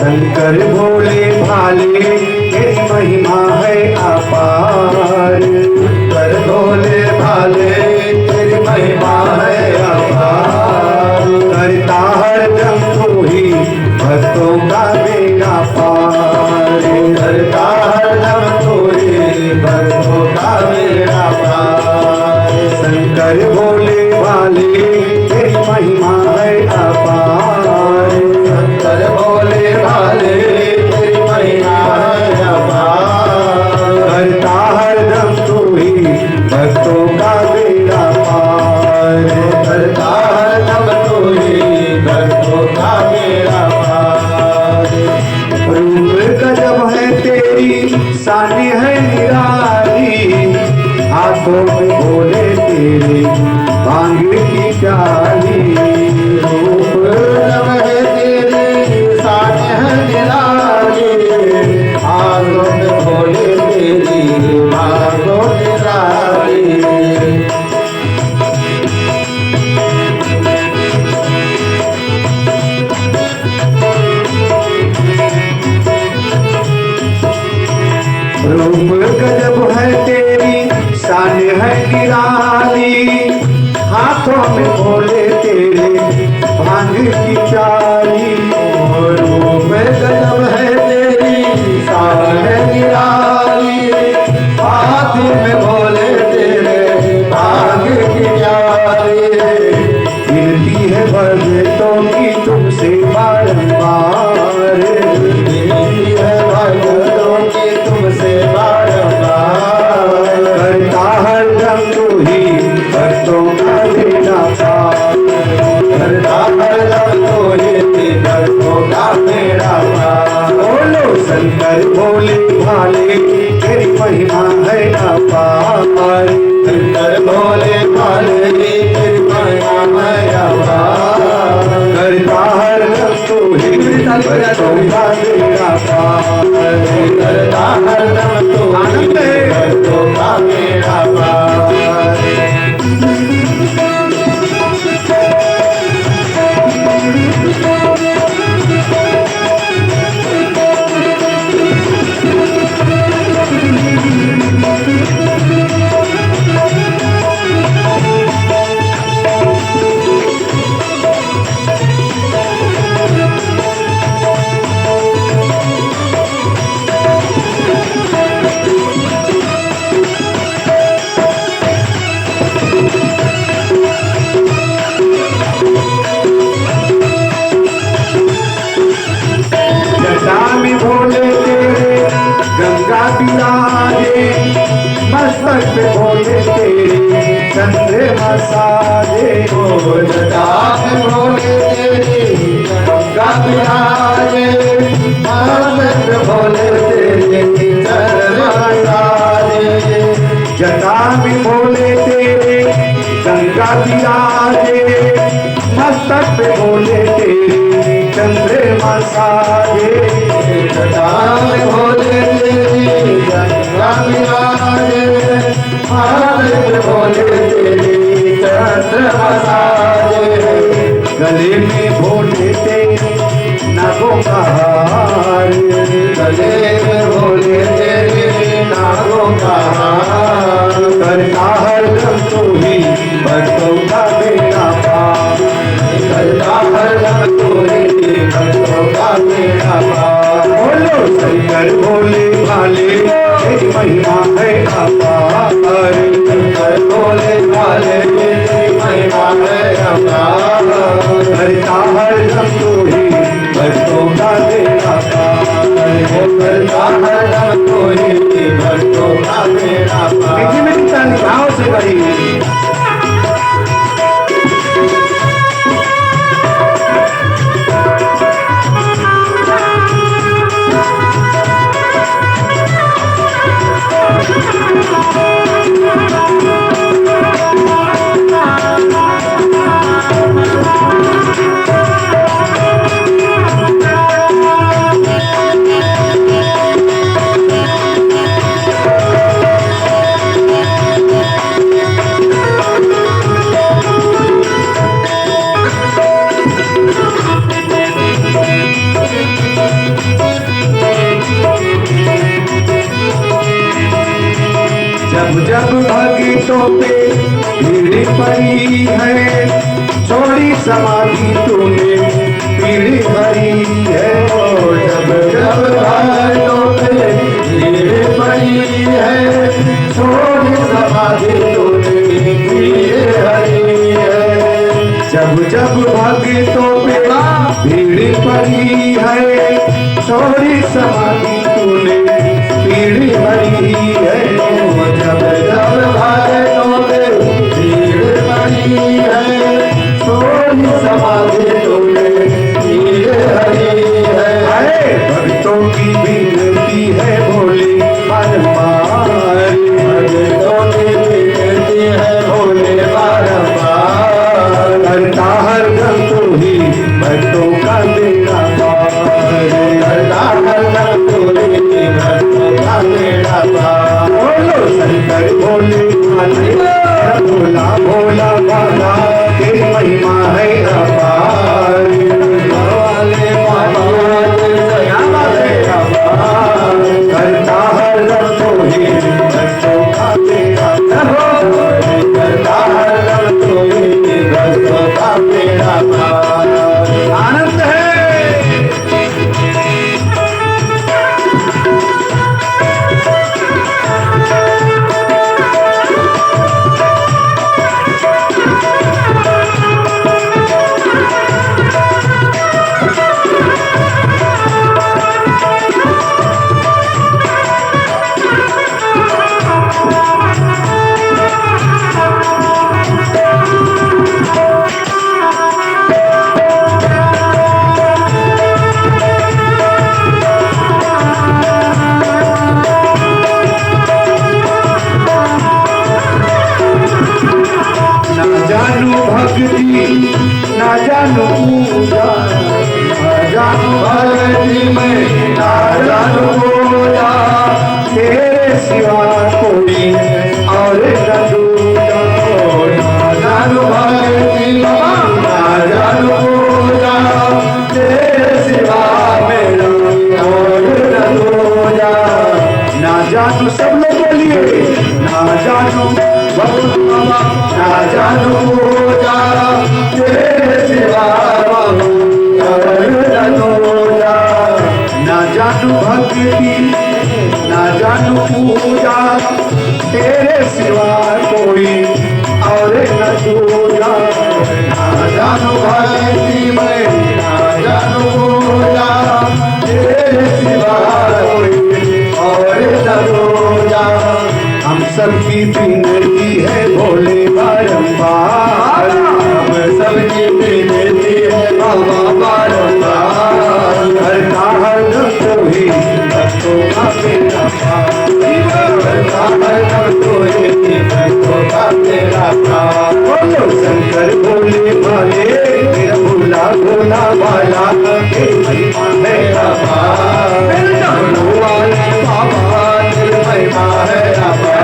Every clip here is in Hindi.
शंकर भोले भाले तेरी महिमा है अपार। शंकर भोले भाले तेरी महिमा है अपार। करता हरदम तू ही भक्तों का बेड़ा पार। करता हरदम तू ही भक्तों का बेड़ा पार। शंकर भोले भाले तेरी महिमा है अपार। शंकर भोले भाले तेरी महिमा है अपार। करता हरदम तू ही भक्तों का बेड़ा पार। करता हरदम तू ही भक्तों का बेड़ा पार। रूप गजब है तेरी शान है निराली। हाथों में भोले तेरे भांग की डाली। रूप गजब है तेरी शान है निराली। हाथों में भोले तेरी भांग की डाली। रूप गजब है तेरी शान है निराली। हाथों में भोले तेरे भांग की चाली। रूप गजब है तेरी शान है निराली। हाथ में भोले तेरे भांग की चाली। गिरती है भक्तों की तुमसे बारंबार। गिरती है भक्तों की तुमसे बारंबार। करता हरदम तू ही भक्तों का बेड़ा पार। करता हरदम तू ही भक्तों का बेड़ा पार। बोलो शंकर भोले भाले तेरी महिमा है अपार। शंकर भोले भाले तेरी महिमा है अपार। करता हरदम तू ही भक्तों का बेड़ा पार। करता हरदम तू ही भक्तों का बेड़ा पार। भोले तेरे गंगा विराजे। मस्तक पे भोले तेरे चंद्रमा साजे। जटा में भोले तेरे गंगा विराजे। मस्तक पे भोले तेरे चंद्रमा साजे। जटा में भोले तेरे गंगा विराजे। मस्तक पे भोले तेरे चंद्रमा साजे। जटा में भोले तेरे गंगा विराजे। मस्तक पे भोले तेरे चंद्रमा साजे। गले में भोले तेरे नागों का हार। गले में भोले तेरे नागों का हार। करता हरदम तू ही भक्तों का बेड़ा पार। करता हरदम तू ही भक्तों का बेड़ा पार। बोलो शंकर भोले भाले तेरी महिमा है अपार। शंकर भोले भाले तेरी महिमा है अपार। करता हरदम तू ही भक्तों का बेड़ा पार। करता हरदम तू ही भक्तों का बेड़ा पार। भाव से करेंगे। भक्तों पे भीड़ पड़ी है, छोड़ी समाधि तूने पीढ़ी भरी है। जब जब भक्तों पे भीड़ पड़ी है, छोड़ी समाधि तूने पीढ़ी भरी है। जब जब भक्तों पे भीड़ पड़ी है, छोड़ी समाधि तूने पीढ़ी भरी है। जब जब भक्तों पे भीड़ पड़ी है, छोड़ी समाधि तूने पीढ़ी भरी है। भक्तों की विनती है भोले बारंबार, भक्तों की विनती है भोले बारंबार। करता हर दम तू ही भक्तों का बेड़ा पार, करता हर दम तू ही भक्तों का बेड़ा पार। बोलो शंकर भोले भोला भोला बाला, तेरी महिमा है अपार। वाले बाबा करता हर दम तू ही भक्तों का बेड़ा पार, करता हर दम तू ही भक्तों का बेड़ा पार। आनंद है। ना जानू पूजा, ना जानू भक्ति में, ना जानू पूजा, तेरे सिवा कोई और न दूजा। ना जानू भक्ति में, ना जानू पूजा, तेरे सिवा मेरा और न दूजा। ना जानू सब लोग बोलिए, ना जानू ना जानू पूजा, तेरे सिवा ना जानू भक्ति, ना जानू पूजा, तेरे सिवा कोई और न दूजा। ना जानू भक्ति में, ना जानू पूजा, तेरे सिवा कोई और न दूजा। हम सबकी विनती है भोले बारंबार, हम सबकी विनती है बाबा बारंबार। करता हर दम तू ही भक्तों का बेड़ा पार, करता हर दम तू ही भक्तों का बेड़ा पार। बोलो शंकर भोले भाले, तेरा भोला भोला भाला, तेरी महिमा है अपार। बोलो वाले बाबा, तेरी महिमा है अपार।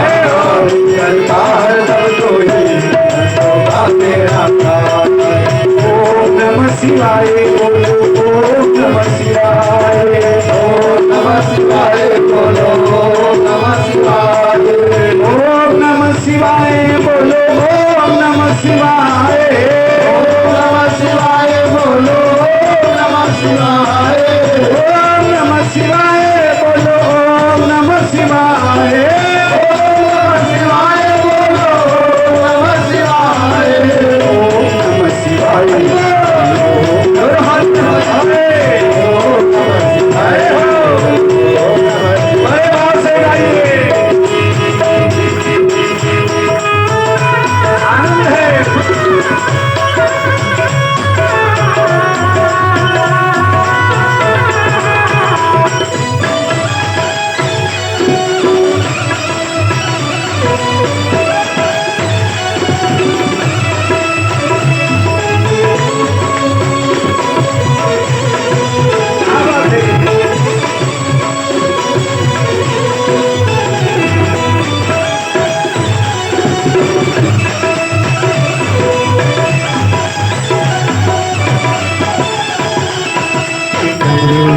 करता हर दम तू ही भक्तों का बेड़ा पार। ओम नमः शिवाय बोलो, ओम नमः शिवाय, ओम नमः शिवाय बोलो, ओम नमः शिवाय, ओम नमः शिवाय बोलो, ओम नमः शिवाय, ओम नमः शिवाय बोलो, ओम नमः शिवाय, ओम नमः शिवाय बोलो, ओम नमः शिवाय, ओम नमः शिवाय बोलो, ओम नमः शिवाय, ओम नमः शिवाय।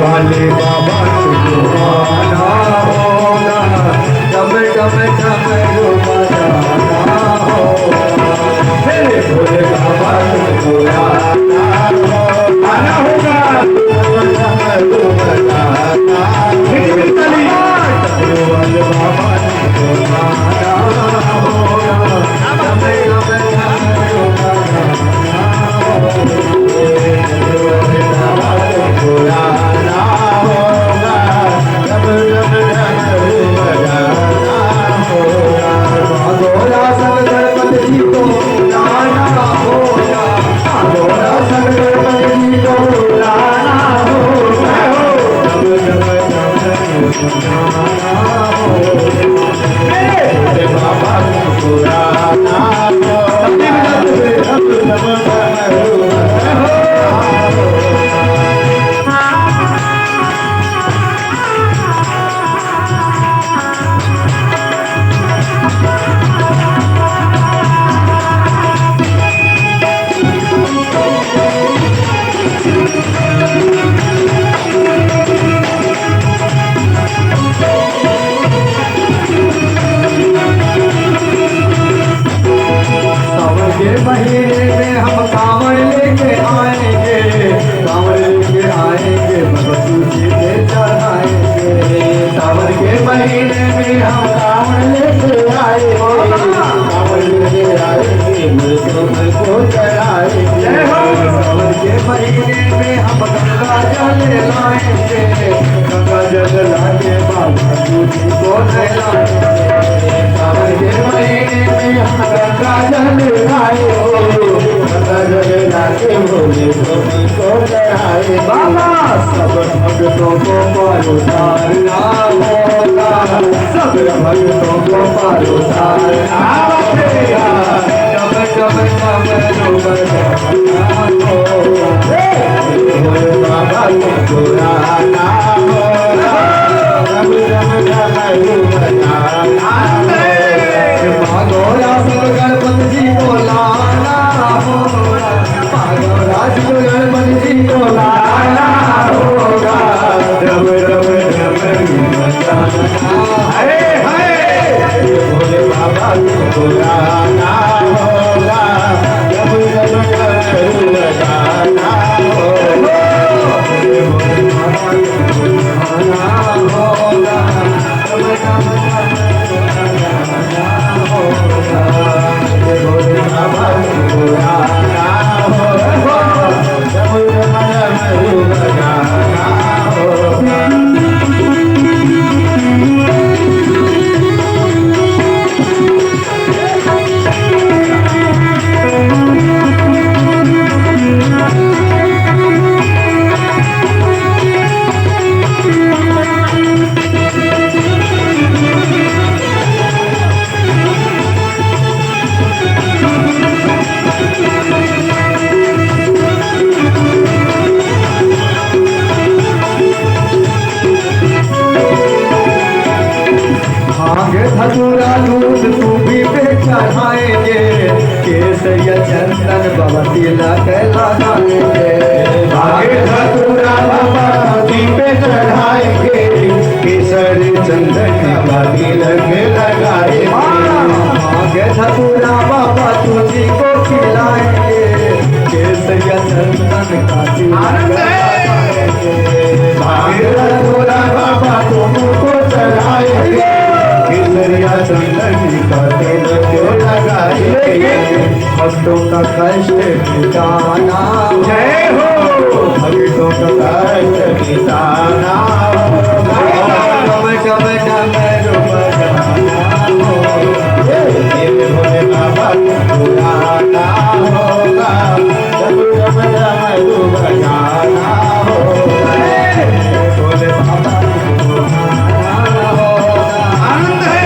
वाले बाबा तुम्हारा होगा, डम डम डम डम मेरे भोले बाबा तुमको आना होगा। महीने में हम कांवड़ लेके आएंगे, कांवड़ लेके आएंगे, भगतू जी पे चढ़ाएंगे। सावन के महीने में हम कांवड़ लेके आएंगे, कांवड़ लेके आएंगे, मुझको को चढ़ाएंगे। सावन के महीने में हम गंगा जल लाएंगे, गंगा जल लाके भगतू जी को नहलाएंगे। सावन के महीने में हम गंगा जल लाए, भोले को चढ़ाए। बाबा सब भक्तों को पार उतारना होगा, सब भक्तों को पार उतारना होगा। कब कब कब भोले बाबा तुमको आना होगा, कब कब भागोरा सब गणपति जी को लाना होगा, गणपति जी को लाना होगा। रब रब रब हरे हरे भोले बाबा तुमको लाना होगा, रब रब रब लगाना होगा। भोले बाबा तुमको लाना होगा, रब रब रब लगाना होगा। भोले बाबा तुमको लाना होगा, रब रब रब लगाना होगा। धतूरा दूध तू भी पे चढ़ाएंगे, केसरिया चंदन बाबा तिलक लगाएंगे। भागे धतूरा बाबा जी पे चढ़ाएंगे, केसरी चंदन बाबा तिलक लगाएंगे। भागे धतूरा बाबा तुझी को खिलाएंगे, केसरिया चंदन का तिलक लगाएंगे। भागे धतूरा बाबा तुमको चढ़ाएंगे, केसरिया चंदन का तिलक लगाएंगे। भक्तों का कष्ट मिटाना, जय हो भक्तों का कष्ट मिटाना होगा। कम कम कम भोले बाबा तुमको लाना होगा, जब जब जब बजाना होगा। भोले बाबा तुमको लाना होगा, आनंद है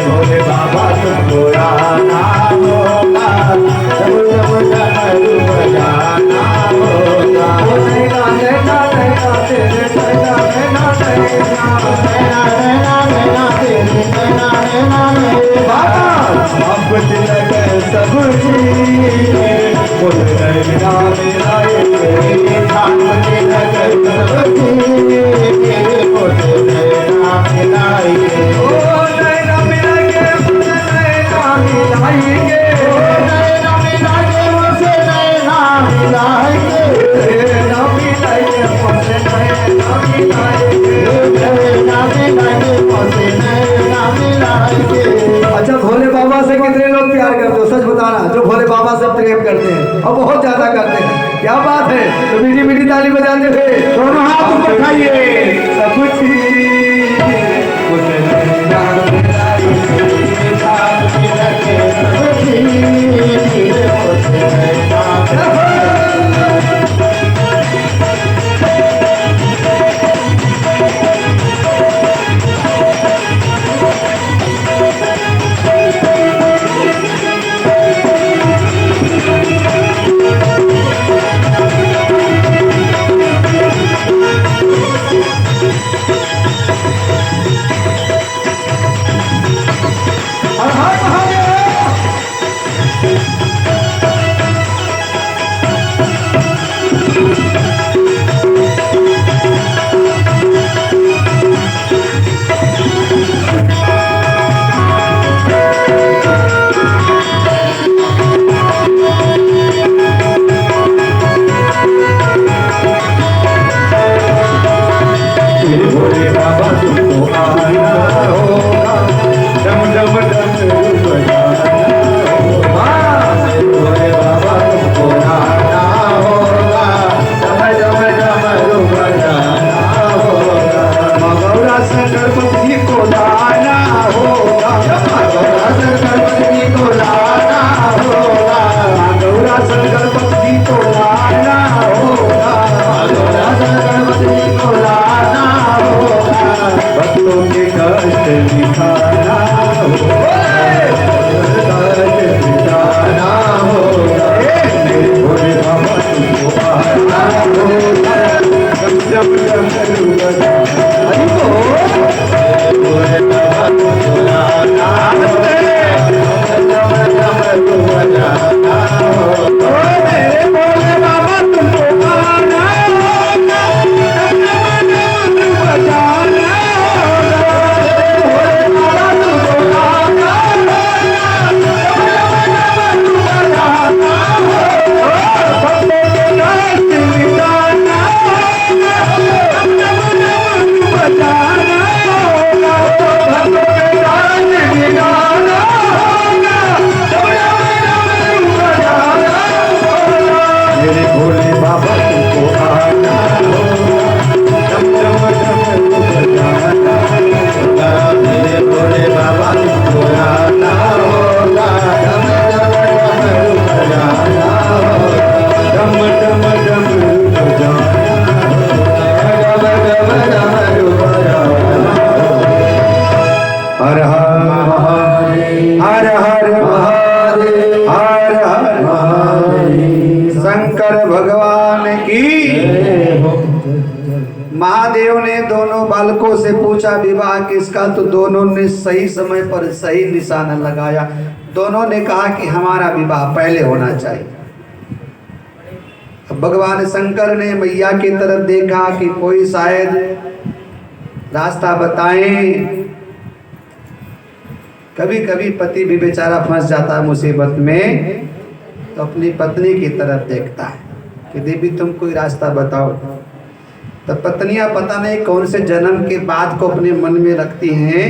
भोले बाबा तुमको लाना होगा, जब जब जब बजाना होगा। बाबा तिलक सब जी बोले मेरा मेरा तिलक सब जी बोले मेरा मेरा मिलाएंगे ना मिलाएंगे मोसे ना मिलाएंगे ना मिलाएंगे मोसे ना मिलाएंगे। अच्छा भोले बाबा से कितने लोग प्यार करते हो सच बताना, जो भोले बाबा से प्रेम करते हैं और बहुत ज्यादा करते हैं, क्या बात है। तो मीठी मीठी ताली बजाते हुए दोनों हाथ ऊपर उठाइए। सब कुछ महादेव ने दोनों बालकों से पूछा विवाह किसका, तो दोनों ने सही समय पर सही निशाना लगाया। दोनों ने कहा कि हमारा विवाह पहले होना चाहिए। अब भगवान शंकर ने मैया की तरफ देखा कि कोई शायद रास्ता बताएं। कभी कभी पति भी बेचारा फंस जाता है मुसीबत में, तो अपनी पत्नी की तरफ देखता है कि देवी तुम कोई रास्ता बताओ। तो पत्नियां पता नहीं कौन से जन्म के बाद को अपने मन में रखती हैं,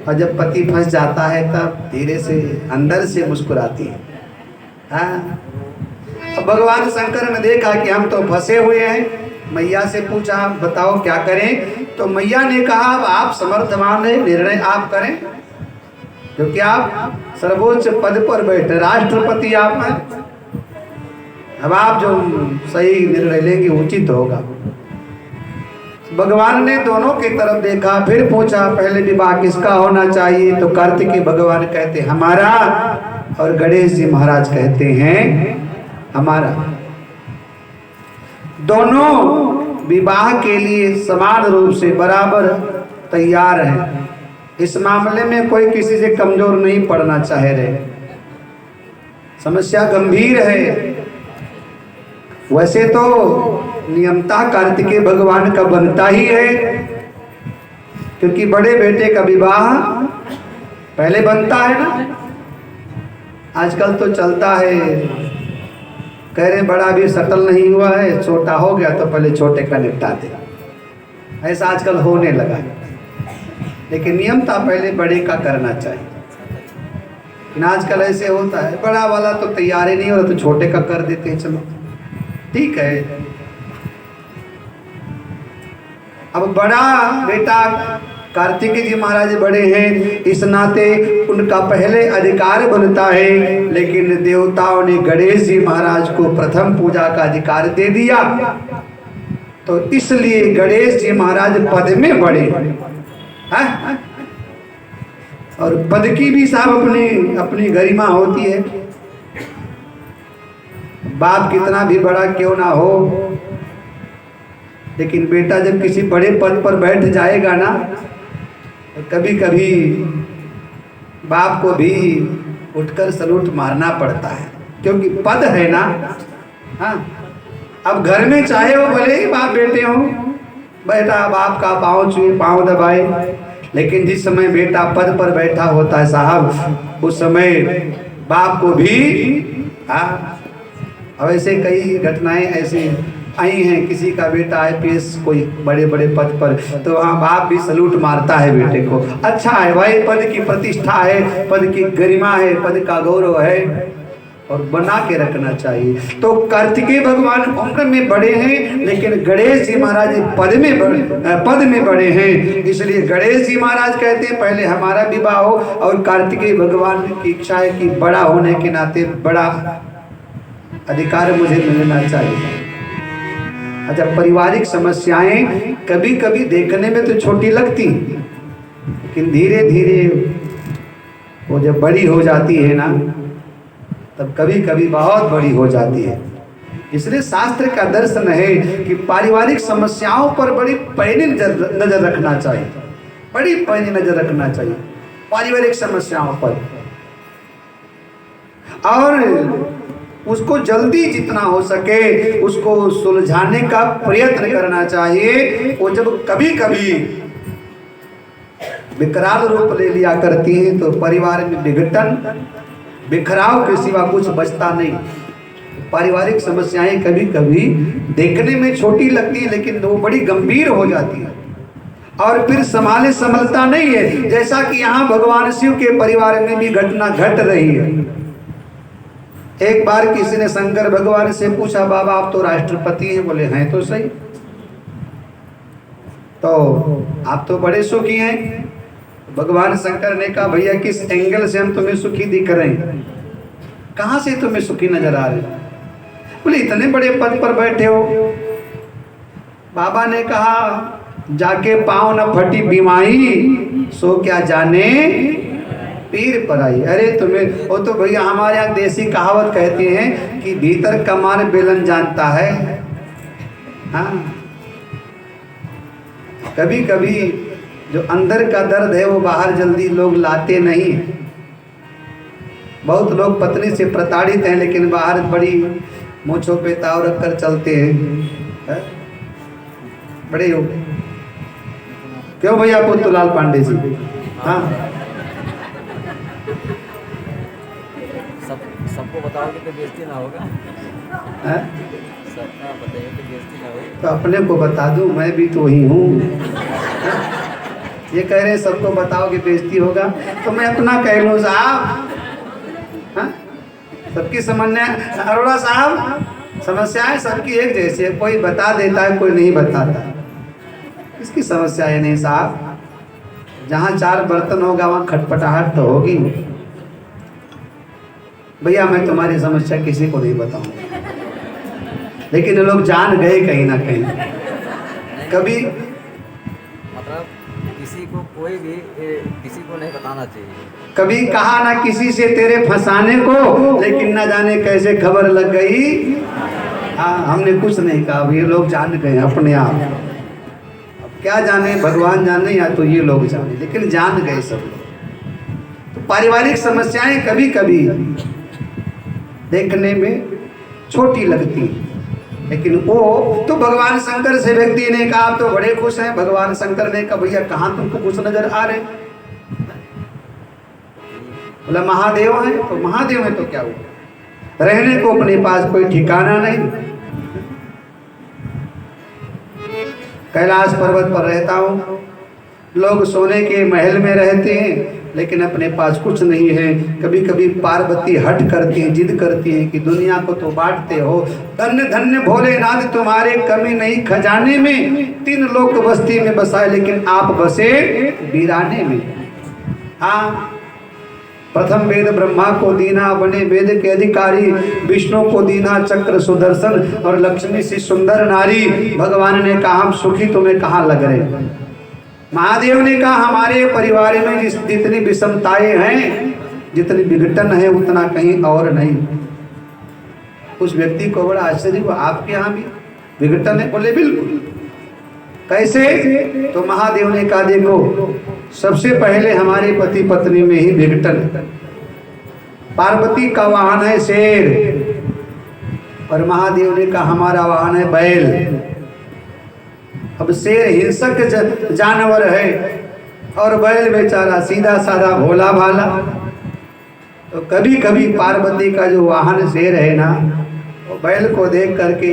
और जब पति फंस जाता है तब धीरे से अंदर से मुस्कुराती है। हाँ, अब भगवान शंकर ने देखा कि हम तो फंसे हुए हैं, मैया से पूछा बताओ क्या करें। तो मैया ने कहा अब आप समर्थवान है, निर्णय आप करें, क्योंकि आप सर्वोच्च पद पर बैठे राष्ट्रपति आप हैं। अब आप जो सही निर्णय लेंगे उचित होगा। भगवान ने दोनों की तरफ देखा, फिर पूछा पहले विवाह किसका होना चाहिए। तो कार्तिकेय भगवान कहते हमारा, और गणेश जी महाराज कहते हैं हमारा। दोनों विवाह के लिए समान रूप से बराबर तैयार हैं। इस मामले में कोई किसी से कमजोर नहीं पड़ना चाह रहे। समस्या गंभीर है। वैसे तो नियमतः कार्तिकेय भगवान का बनता ही है, क्योंकि बड़े बेटे का विवाह पहले बनता है ना। आजकल तो चलता है कह रहे बड़ा भी सटल नहीं हुआ है, छोटा हो गया तो पहले छोटे का निपटा दे। ऐसा आजकल होने लगा है, लेकिन नियम था पहले बड़े का करना चाहिए। लेकिन आजकल ऐसे होता है, बड़ा वाला तो तैयार ही नहीं हो रहा तो छोटे का कर देते हैं, चलो ठीक है। अब बड़ा बेटा कार्तिकेय जी महाराज बड़े हैं, इस नाते उनका पहले अधिकार बनता है, लेकिन देवताओं ने गणेश जी महाराज को प्रथम पूजा का अधिकार दे दिया, तो इसलिए गणेश जी महाराज पद में बड़े हैं। और पद की भी साहब अपनी अपनी गरिमा होती है। बाप कितना भी बड़ा क्यों ना हो, लेकिन बेटा जब किसी बड़े पद पर बैठ जाएगा ना, तो कभी कभी बाप को भी उठकर सलूट मारना पड़ता है, क्योंकि पद है ना। हाँ, अब घर में चाहे वो भले ही बाप बेटे हो, बेटा बाप का पाँव छुए पाँव दबाए, लेकिन जिस समय बेटा पद पर बैठा होता है साहब, उस समय बाप को भी अब ऐसे कई घटनाएं ऐसी आई हैं। किसी का बेटा आईपीएस कोई बड़े बड़े पद पर, तो वहाँ बाप भी सलूट मारता है बेटे को। अच्छा है भाई, पद की प्रतिष्ठा है, पद की गरिमा है, पद का गौरव है, और बना के रखना चाहिए। तो कार्तिकेय भगवान उम्र में बड़े हैं, लेकिन गणेश जी महाराज पद में बड़े हैं, इसलिए गणेश जी महाराज कहते हैं पहले हमारा विवाह हो, और कार्तिकेय भगवान की इच्छा है कि बड़ा होने के नाते बड़ा अधिकार मुझे मिलना चाहिए। अच्छा, पारिवारिक समस्याएं कभी कभी देखने में तो छोटी लगती, लेकिन धीरे धीरे वो जब बड़ी हो जाती है ना, तब कभी कभी बहुत बड़ी हो जाती है। इसलिए शास्त्र का दर्शन है कि पारिवारिक समस्याओं पर बड़ी पैनी नजर रखना चाहिए, बड़ी पैनी नजर रखना चाहिए पारिवारिक समस्याओं पर, और उसको जल्दी जितना हो सके उसको सुलझाने का प्रयत्न करना चाहिए। वो जब कभी कभी विकराल रूप ले लिया करती है, तो परिवार में विघटन बिखराव के सिवा कुछ बचता नहीं। पारिवारिक समस्याएं कभी कभी देखने में छोटी लगती है, लेकिन वो बड़ी गंभीर हो जाती है, और फिर संभलता नहीं है। जैसा कि यहाँ भगवान शिव के परिवार में भी घटना घट रही है। एक बार किसी ने शंकर भगवान से पूछा, बाबा आप तो राष्ट्रपति हैं। बोले हैं तो सही, तो आप तो बड़े सुखी हैं। भगवान शंकर ने कहा, भैया किस एंगल से हम तुम्हें सुखी दिख रहे हैं, कहां से तुम्हें सुखी नजर आ रहे? बोले इतने बड़े पद पर बैठे हो। बाबा ने कहा, जाके पाँव न फटी बीमाई, सो क्या जाने पीर पर आई। अरे तुम्हें वो तो भैया हमारे यहाँ देसी कहावत कहती हैं कि भीतर कमान बेलन जानता है। हाँ, कभी कभी जो अंदर का दर्द है वो बाहर जल्दी लोग लाते नहीं। बहुत लोग पत्नी से प्रताड़ित हैं, लेकिन बाहर बड़ी मूंछों पे ताव रख कर चलते हैं। बड़े हो क्यों भैया पुतलाल पांडे जी? हाँ, सबको बताओगे तो बेइज्जती ना होगा। सबका बताइए तो बेइज्जती ना होगी। तो अपने को बता दूं, मैं भी तो ही हूँ। ये कह रहे हैं सबको बताओगे बेइज्जती होगा, तो मैं अपना कह लूँ साहब। सबकी समस्या अरोड़ा साहब, समस्याएं सबकी एक जैसी है, कोई बता देता है कोई नहीं बताता। इसकी समस्या है नहीं साहब, जहाँ चार बर्तन होगा वहाँ खटपटाहट तो होगी। भैया मैं तुम्हारी समस्या किसी को नहीं बताऊंगा, लेकिन लोग जान गए कहीं ना कहीं। कभी मतलब किसी को कोई भी किसी को नहीं बताना चाहिए। कभी कहा ना किसी से तेरे फंसाने को, लेकिन ना जाने कैसे खबर लग गई। हाँ, हमने कुछ नहीं कहा, ये लोग जान गए अपने आप। अब क्या जाने, भगवान जाने या तो ये लोग जाने, लेकिन जान गए सब लोग। तो पारिवारिक समस्याएं कभी कभी देखने में छोटी लगती, लेकिन वो तो भगवान शंकर से व्यक्ति ने कहा आप तो बड़े खुश हैं। भगवान शंकर ने कहा भैया कहाँ तुमको खुश नजर आ रहे? बोला महादेव हैं। तो महादेव हैं तो क्या हुआ? रहने को अपने पास कोई ठिकाना नहीं। कैलाश पर्वत पर रहता हूँ, लोग सोने के महल में रहते हैं लेकिन अपने पास कुछ नहीं है। कभी कभी पार्वती हट करती है, जिद करती है कि दुनिया को तो बांटते हो, धन्य धन्य भोलेनाथ तुम्हारे कमी नहीं खजाने में। 3 लोक बस्ती में बसाए लेकिन आप बसे वीराने में। हाँ, प्रथम वेद ब्रह्मा को दीना, बने वेद के अधिकारी, विष्णु को दीना चक्र सुदर्शन, और लक्ष्मी सी सुंदर नारी। भगवान ने कहा हम सुखी, तुम्हें कहाँ लग रहे। महादेव ने कहा हमारे परिवार में जितनी विषमताएं हैं, जितनी विघटन है, उतना कहीं और नहीं। उस व्यक्ति को बड़ा आश्चर्य हुआ, आपके यहाँ भी विघटन है? बोले बिल्कुल। कैसे? तो महादेव ने कहा देखो, सबसे पहले हमारे पति पत्नी में ही विघटन। पार्वती का वाहन है शेर और महादेव ने कहा हमारा वाहन है बैल। अब शेर हिंसक जानवर है और बैल बेचारा सीधा साधा भोला भाला। तो कभी कभी पार्वती का जो वाहन शेर है ना, वो बैल को देख करके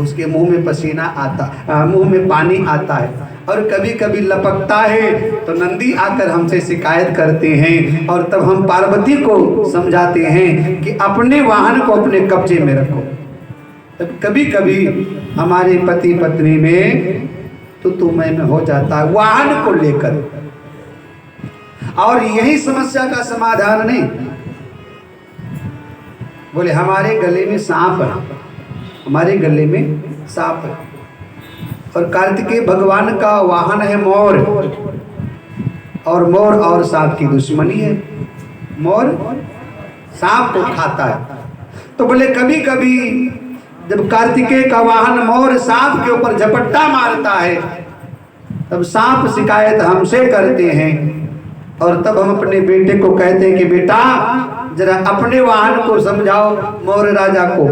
उसके मुंह में पसीना आता, मुंह में पानी आता है। और कभी कभी लपकता है तो नंदी आकर हमसे शिकायत करते हैं और तब हम पार्वती को समझाते हैं कि अपने वाहन को अपने कब्जे में रखो। तब कभी कभी हमारे पति पत्नी में तो मैं में हो जाता है वाहन को लेकर। और यही समस्या का समाधान नहीं। बोले हमारे गले में सांप है, हमारे गले में सांप है और कार्तिकेय भगवान का वाहन है मोर, और मोर और सांप की दुश्मनी है। मोर सांप को खाता है। तो बोले कभी कभी जब कार्तिकेय का वाहन मोर सांप के ऊपर झपट्टा मारता है तब सांप शिकायत हमसे करते हैं और तब हम अपने बेटे को कहते हैं कि बेटा जरा अपने वाहन को समझाओ मोर राजा को।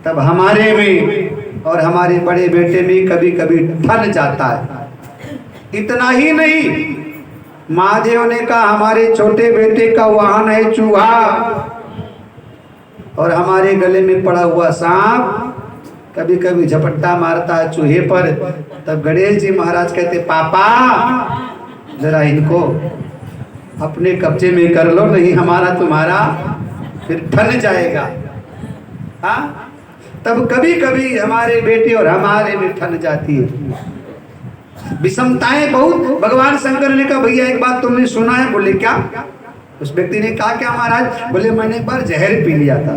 तब हमारे में और हमारे बड़े बेटे में कभी कभी ठन जाता है। इतना ही नहीं, महादेव ने कहा हमारे छोटे बेटे का वाहन है चूहा और हमारे गले में पड़ा हुआ सांप कभी कभी झपट्टा मारता है चूहे पर। तब गणेश जी महाराज कहते पापा जरा इनको अपने कब्जे में कर लो, नहीं हमारा तुम्हारा फिर ठन जाएगा। हाँ, तब कभी कभी हमारे बेटे और हमारे में ठन जाती है। विषमताएं बहुत। भगवान शंकर ने कहा भैया एक बात तुमने सुना है? बोले क्या? उस व्यक्ति ने कहा क्या महाराज? बोले मैंने एक बार जहर पी लिया था।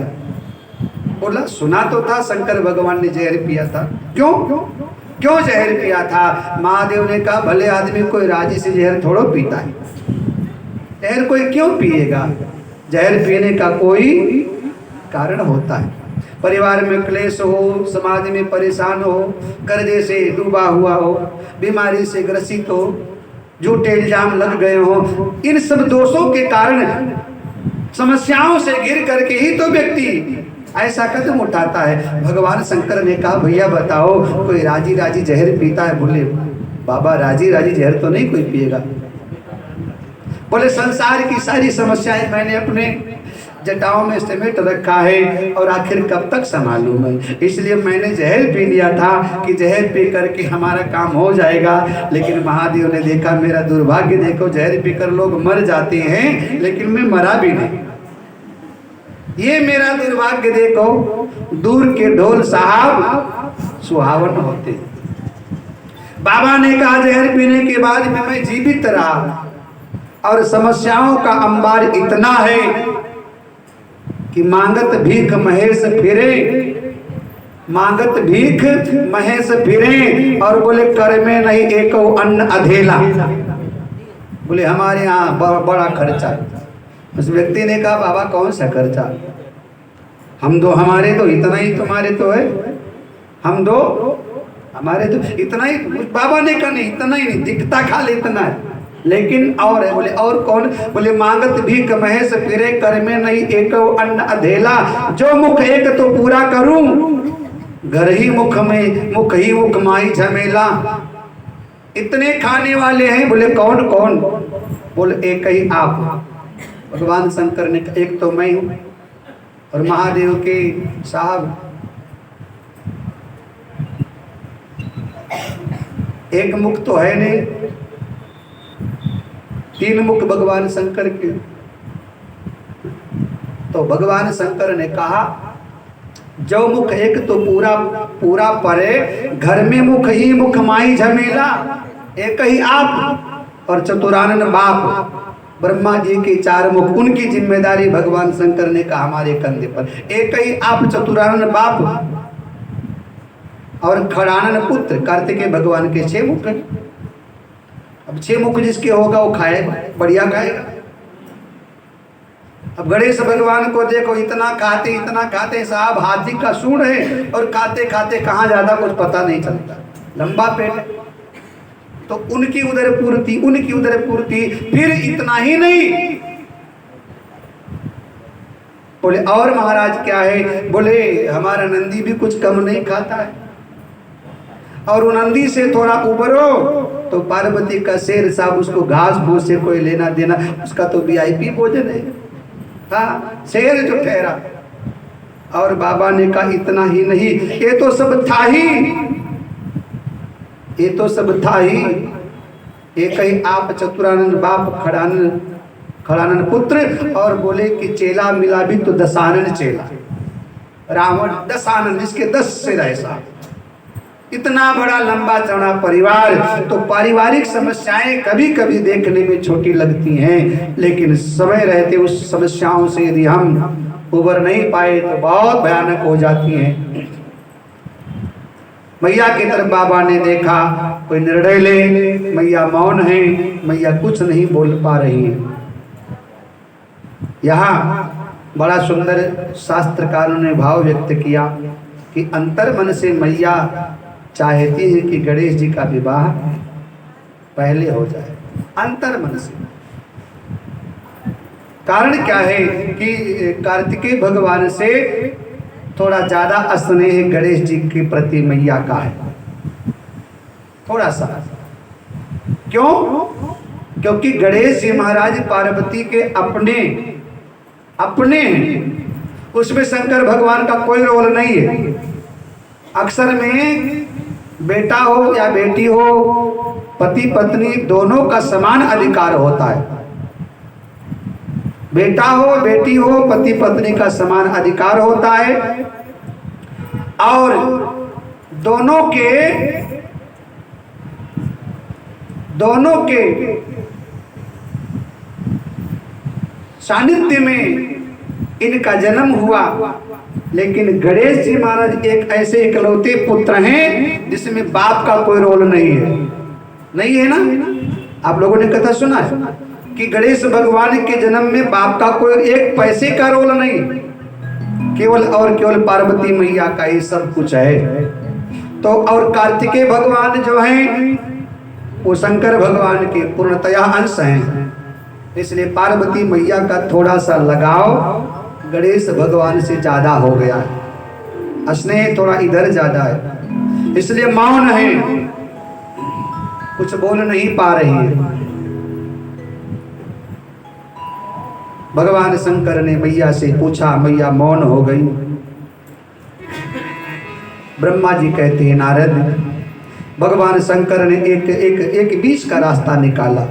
बोला सुना तो था शंकर भगवान ने जहर पिया था। क्यों क्यों जहर पिया था? महादेव ने कहा भले आदमी कोई राजी से जहर थोड़ो पीता है, जहर कोई क्यों पिएगा? जहर पीने का कोई कारण होता है। परिवार में क्लेश हो, समाज में परेशान हो, कर्जे से डूबा हुआ हो, बीमारी से ग्रसित हो, झूठे इल्जाम लग गए हो, इन सब दोषों के कारण समस्याओं से घिर करके ही तो व्यक्ति ऐसा कदम उठाता है। भगवान शंकर ने कहा भैया बताओ कोई राजी राजी जहर पीता है? बोले बाबा राजी राजी जहर तो नहीं कोई पिएगा। बोले संसार की सारी समस्याएं मैंने अपने जटाओं में समेट रखा है और आखिर कब तक संभालूं मैं, इसलिए मैंने जहर पी लिया था कि जहर पी करके हमारा काम हो जाएगा। लेकिन महादेव ने देखा मेरा दुर्भाग्य देखो, जहर पीकर लोग मर जाते हैं लेकिन मैं मरा भी नहीं। ये मेरा दुर्भाग्य देखो, दूर के ढोल साहब सुहावन होते। बाबा ने कहा जहर पीने के बाद में मैं जीवित रहा और समस्याओं का अंबार इतना है कि मांगत भीख महेश फिरे, मांगत भीख महेश फिरे और बोले कर में नहीं एक अन्न अधेला। बोले हमारे यहाँ बड़ा खर्चा है। उस व्यक्ति ने कहा बाबा कौन सा खर्चा? हम दो हमारे तो इतना ही, तुम्हारे तो है हम दो हमारे तो इतना ही। बाबा ने कहा नहीं इतना ही नहीं, दिखता खाली इतना है लेकिन और है। बोले और कौन? बोले मांगत भीख महेश फिरे कर में नहीं एक अन्न अधेला, जो मुख एक तो पूरा करूं घर ही मुख में मुख ही मुख माही झमेला। इतने खाने वाले हैं। बोले कौन कौन? बोले एक ही आप। भगवान शंकर ने कहा एक तो मैं हूं, और महादेव के साहब एक मुख तो है नहीं, 3 मुख भगवान शंकर के। तो भगवान शंकर ने कहा जो मुख एक तो पूरा पूरा परे, घर में मुख ही मुख माई झमेला, एक ही आप और चतुरानन बाप। ब्रह्मा जी के 4 मुख, उनकी जिम्मेदारी भगवान शंकर ने कहा हमारे कंधे पर। एक ही आप चतुरानन बाप और खड़ानन पुत्र। कार्तिकेय भगवान के 6 मुख हैं। अब 6 मुख जिसके होगा वो खाएगा, बढ़िया खाएगा। अब गणेश भगवान को देखो, इतना खाते साहब, हाथी का सूंड है और खाते खाते कहाँ ज्यादा कुछ पता नहीं चलता, लंबा पेट है। तो उनकी उधर पूर्ति, फिर इतना ही नहीं, बोले और महाराज क्या है? बोले हमारा नंदी भी कुछ कम नहीं खाता है, और वो नंदी से थोड़ा उबरो तो पार्वती का शेर साहब, उसको घास भूस से कोई लेना देना, उसका तो VIP भोजन है। हाँ, शेर जो ठहरा। और बाबा ने कहा इतना ही नहीं, ये तो सब था ही, एक ही आप चतुरानंद बाप खड़ानन पुत्र। और बोले कि चेला मिला भी तो दशानन चेला, रावण दशानन, जिसके 10 सिर ऐसा। इतना बड़ा लंबा चौड़ा परिवार। तो पारिवारिक समस्याएं कभी कभी देखने में छोटी लगती हैं, लेकिन समय रहते उस समस्याओं से यदि हम उबर नहीं पाए तो बहुत भयानक हो जाती हैं। मैया की तरफ बाबा ने देखा, कोई निर्णय ले। मैया मौन है, मैया कुछ नहीं बोल पा रही है। यहाँ बड़ा सुंदर शास्त्रकारों ने भाव व्यक्त किया कि अंतर मन से मैया चाहती है कि गणेश जी का विवाह पहले हो जाए, अंतर मन से। कारण क्या है कि कार्तिकेय भगवान से थोड़ा ज्यादा स्नेह गणेश जी के प्रति मैया का है, थोड़ा सा। क्यों? क्योंकि गणेश जी महाराज पार्वती के अपने हैं, उसमें शंकर भगवान का कोई रोल नहीं है। अक्सर में बेटा हो या बेटी हो, पति पत्नी दोनों का समान अधिकार होता है। बेटा हो बेटी हो, पति पत्नी का समान अधिकार होता है। और दोनों के सानिध्य में इनका जन्म हुआ। लेकिन गणेश जी महाराज एक ऐसे इकलौते पुत्र हैं जिसमें बाप का कोई रोल नहीं है ना। आप लोगों ने कथा सुना है कि गणेश भगवान के जन्म में बाप का कोई एक पैसे का रोल नहीं, केवल पार्वती मैया का ही सब कुछ है। तो और कार्तिकेय भगवान जो हैं वो शंकर भगवान के पूर्णतया अंश हैं, इसलिए पार्वती मैया का थोड़ा सा लगाव गणेश भगवान से ज्यादा हो गया है, स्नेह थोड़ा इधर ज्यादा है, इसलिए मौन है, कुछ बोल नहीं पा रही है। भगवान शंकर ने मैया से पूछा, मैया मौन हो गई। ब्रह्मा जी कहते हैं नारद, भगवान शंकर ने एक बीच का रास्ता निकाला।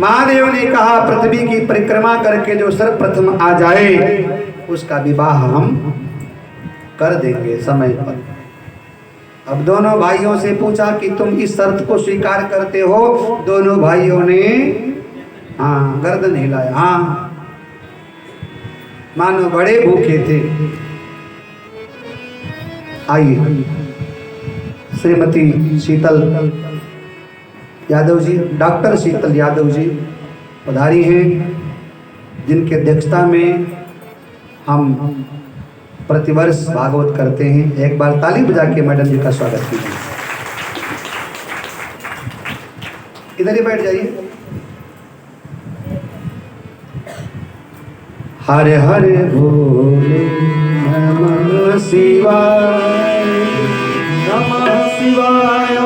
महादेव ने कहा पृथ्वी की परिक्रमा करके जो सर्वप्रथम आ जाए उसका विवाह हम कर देंगे समय पर। अब दोनों भाइयों से पूछा कि तुम इस शर्त को स्वीकार करते हो? दोनों भाइयों ने हाँ गर्दन हिलाया, हाँ, मानो बड़े भूखे थे। आइए श्रीमती शीतल यादव जी, डॉक्टर शीतल यादव जी पधारी हैं, जिनके अध्यक्षता में हम प्रतिवर्ष भागवत करते हैं। एक बार ताली बजा के मैडम जी का स्वागत कीजिए। इधर ही बैठ जाइए। हरे हरे भोले नमः शिवाय, नमः शिवाय,